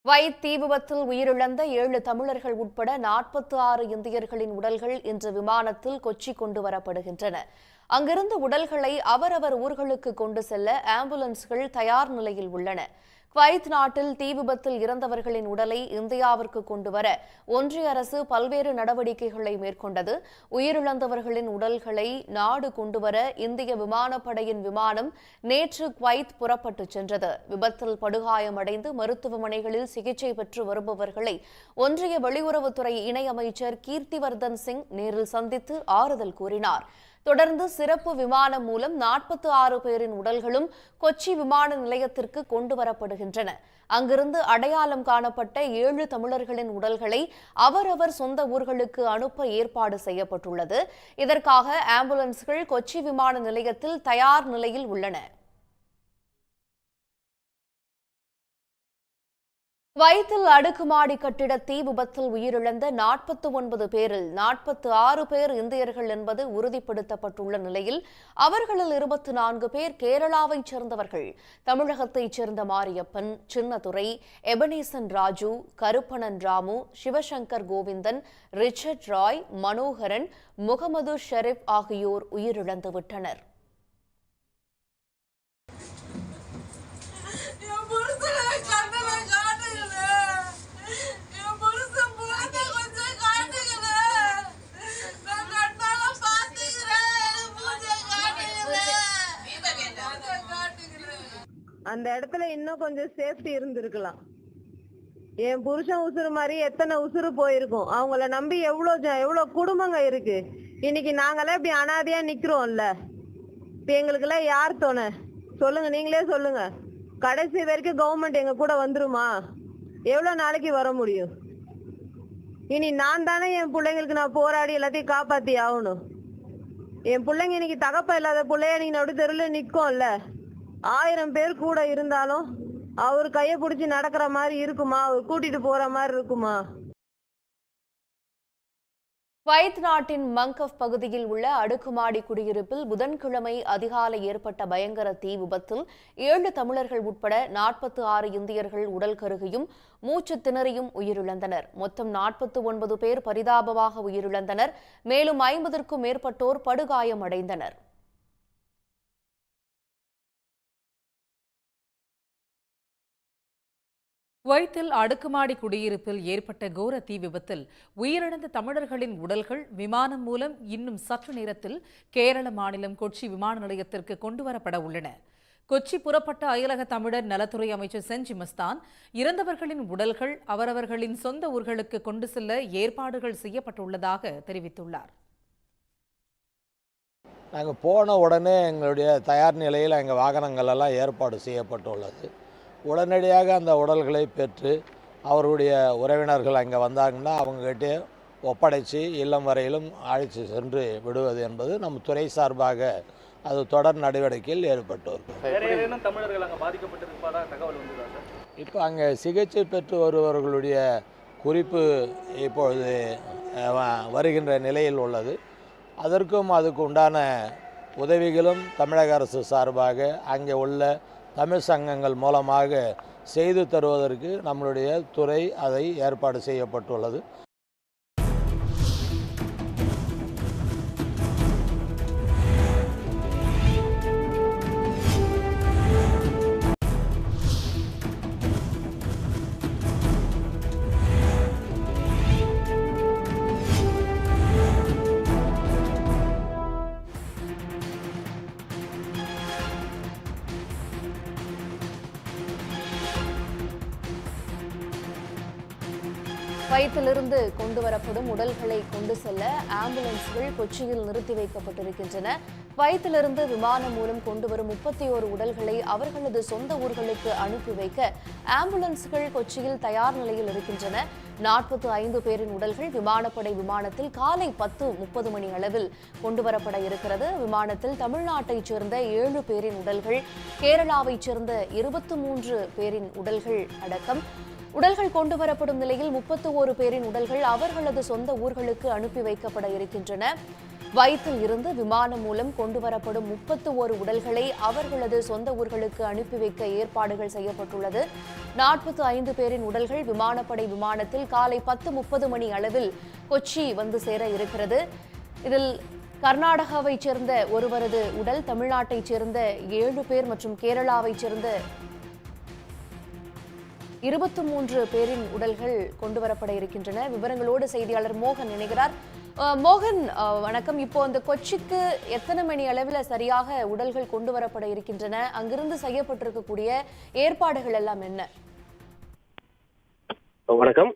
Kuwait தீ விபத்தில் உயிரிழந்த 7 தமிழர்கள் உட்பட 46 இந்தியர்களின் உடல்கள் இன்று விமானத்தில் கொச்சி கொண்டு வரப்படுகின்றன. அங்கிருந்து உடல்களை அவரவர் ஊர்களுக்கு கொண்டு செல்ல ஆம்புலன்ஸ்கள் தயார் நிலையில் உள்ளன. குவைத் நாட்டில் தீ விபத்தில் இறந்தவர்களின் உடலை இந்தியாவிற்கு கொண்டுவர ஒன்றிய அரசு பல்வேறு நடவடிக்கைகளை மேற்கொண்டது. உயிரிழந்தவர்களின் உடல்களை நாடு கொண்டுவர இந்திய விமானப்படையின் விமானம் நேற்று குவைத் புறப்பட்டுச் சென்றது. விபத்தில் படுகாயமடைந்து மருத்துவமனைகளில் சிகிச்சை பெற்று வருபவர்களை ஒன்றிய வெளியுறவுத்துறை இணையமைச்சர் கீர்த்திவர்தன் சிங் நேரில் சந்தித்து ஆறுதல் கூறினார். தொடர்ந்து சிறப்பு விமானம் மூலம் 46 பேரின் உடல்களும் கொச்சி விமான நிலையத்திற்கு கொண்டுவரப்படுகின்றன. அங்கிருந்து அடையாளம் காணப்பட்ட 7 தமிழர்களின் உடல்களை அவரவர் சொந்த ஊர்களுக்கு அனுப்ப ஏற்பாடு செய்யப்பட்டுள்ளது. இதற்காக ஆம்புலன்ஸ்கள் கொச்சி விமான நிலையத்தில் தயார் நிலையில் உள்ளன. குவைத்தில் அடுக்குமாடி கட்டிட தீ விபத்தில் உயிரிழந்த 49 பேரில் 46 பேர் இந்தியர்கள் என்பது உறுதிப்படுத்தப்பட்டுள்ள நிலையில் அவர்களில் 24 பேர் கேரளாவைச் சேர்ந்தவர்கள். தமிழகத்தைச் சேர்ந்த மாரியப்பன், சின்னதுரை, எபனேசன் ராஜு, கருப்பணன் ராமு, சிவசங்கர் கோவிந்தன், ரிச்சர்ட் ராய், மனோகரன், முகமது ஷெரீப் ஆகியோர் உயிரிழந்துவிட்டனர். அந்த இடத்துல இன்னும் கொஞ்சம் சேஃப்டி இருந்திருக்கலாம். என் புருஷன் உசுறு மாதிரி எத்தனை உசுறு போயிருக்கும். அவங்கள நம்பி எவ்வளவு குடும்பங்க இருக்கு. இன்னைக்கு நாங்களாம் இப்படி அனாதையா நிக்கிறோம்ல. இப்ப எங்களுக்கு எல்லாம் யார் தோணை சொல்லுங்க, நீங்களே சொல்லுங்க. கடைசி வரைக்கும் கவர்மெண்ட் எங்க கூட வந்துருமா? எவ்வளவு நாளைக்கு வர முடியும்? இனி நான் தானே என் பிள்ளைங்களுக்கு நான் போராடி எல்லாத்தையும் காப்பாத்தி ஆகணும். என் பிள்ளைங்க இன்னைக்கு தகப்ப இல்லாத பிள்ளைய நீங்க நடு தெருல நிக்கும்ல. 1000 பேர் கூட இருந்தாலும் அவர் கைய பிடிச்சி நடக்கிற மாதிரி இருக்குமா? அவர் கூட்டிட்டு போற மாதிரி இருக்குமா? குவைத் நாட்டின் மங்கஃப் பகுதியில் உள்ள அடுக்குமாடி குடியிருப்பில் புதன்கிழமை அதிகாலை ஏற்பட்ட பயங்கர தீ விபத்தில் 7 தமிழர்கள் உட்பட 46 இந்தியர்கள் உடல் கருகியும் மூச்சு திணறியும் உயிரிழந்தனர். மொத்தம் 49 பேர் பரிதாபமாக உயிரிழந்தனர். மேலும் 50க்கும் மேற்பட்டோர் படுகாயமடைந்தனர். குவைத்தில் அடுக்குமாடி குடியிருப்பில் ஏற்பட்ட கோர தீ விபத்தில் உயிரிழந்த தமிழர்களின் உடல்கள் விமானம் மூலம் இன்னும் சற்று நேரத்தில் கேரள மாநிலம் கொச்சி விமான நிலையத்திற்கு கொண்டுவரப்பட உள்ளன. கொச்சி புறப்பட்ட அயலக தமிழர் நலத்துறை அமைச்சர் செஞ்சி மஸ்தான் இறந்தவர்களின் உடல்கள் அவரவர்களின் சொந்த ஊர்களுக்கு கொண்டு செல்ல ஏற்பாடுகள் செய்யப்பட்டுள்ளதாக தெரிவித்துள்ளார். நாங்கள் போன உடனே எங்களுடைய தயார் நிலையில் எங்கள் வாகனங்கள் எல்லாம் ஏற்பாடு செய்யப்பட்டுள்ளது. உடனடியாக அந்த உடல்களை பெற்று அவருடைய உறவினர்கள் அங்கே வந்தாங்கன்னா அவங்ககிட்டே ஒப்படைச்சி இல்லம் வரையிலும் அழைச்சி சென்று விடுவது என்பது நம் துறை சார்பாக அது தொடர் நடவடிக்கையில் ஏற்பட்டு வருகிறது. இப்போ அங்கே சிகிச்சை பெற்று வருபவர்களுடைய குறிப்பு இப்பொழுது வருகின்ற நிலையில் உள்ளது. அதற்கும் அதுக்கு உண்டான உதவிகளும் தமிழக அரசு சார்பாக அங்கே உள்ள தமிழ் சங்கங்கள் மூலமாக செய்து தருவதற்கு நம்மளுடைய துறை அதை ஏற்பாடு செய்யப்பட்டுள்ளது. குவைத்திலிருந்து கொண்டுவரப்படும் உடல்களை கொண்டு செல்ல ஆம்புலன்ஸ்கள் கொச்சியில் நிறுத்தி வைக்கப்பட்டிருக்கின்றன. குவைத்திலிருந்து விமானம் மூலம் கொண்டுவரும் 31 உடல்களை அவர்களது சொந்த ஊர்களுக்கு அனுப்பி வைக்க ஆம்புலன்ஸ்கள் கொச்சியில் தயார் நிலையில் இருக்கின்றன. 45 பேரின் உடல்கள் விமானப்படை விமானத்தில் காலை 10:30 மணி அளவில் கொண்டுவரப்பட இருக்கிறது. விமானத்தில் தமிழ்நாட்டைச் சேர்ந்த 7 பேரின் உடல்கள், கேரளாவைச் சேர்ந்த 23 பேரின் உடல்கள் அடக்கம் உடல்கள் கொண்டுவரப்படும் நிலையில் 31 பேரின் உடல்கள் அவர்களது சொந்த ஊர்களுக்கு அனுப்பி வைக்கப்பட இருக்கின்றன. வயிற்றில் இருந்து விமானம் மூலம் கொண்டுவரப்படும் 31 உடல்களை அவர்களது சொந்த ஊர்களுக்கு அனுப்பி வைக்க ஏற்பாடுகள் செய்யப்பட்டுள்ளது. 45 பேரின் உடல்கள் விமானப்படை விமானத்தில் காலை 10:30 மணி அளவில் கொச்சி வந்து சேர இருக்கிறது. இதில் கர்நாடகாவைச் சேர்ந்த ஒருவரது உடல், தமிழ்நாட்டைச் சேர்ந்த 7 பேர் மற்றும் கேரளாவைச் சேர்ந்த 23 பேரின் உடல்கள் கொண்டுவரப்பட இருக்கின்றன. விவரங்களோடு செய்தியாளர் மோகன் இணைகிறார். மோகன், வணக்கம். இப்போ அந்த கொச்சிக்கு எத்தனை மணி அளவில் சரியாக உடல்கள் கொண்டு வரப்பட இருக்கின்றன? அங்கிருந்து செய்யப்பட்டிருக்கக்கூடிய ஏற்பாடுகள் எல்லாம் என்ன? வணக்கம்.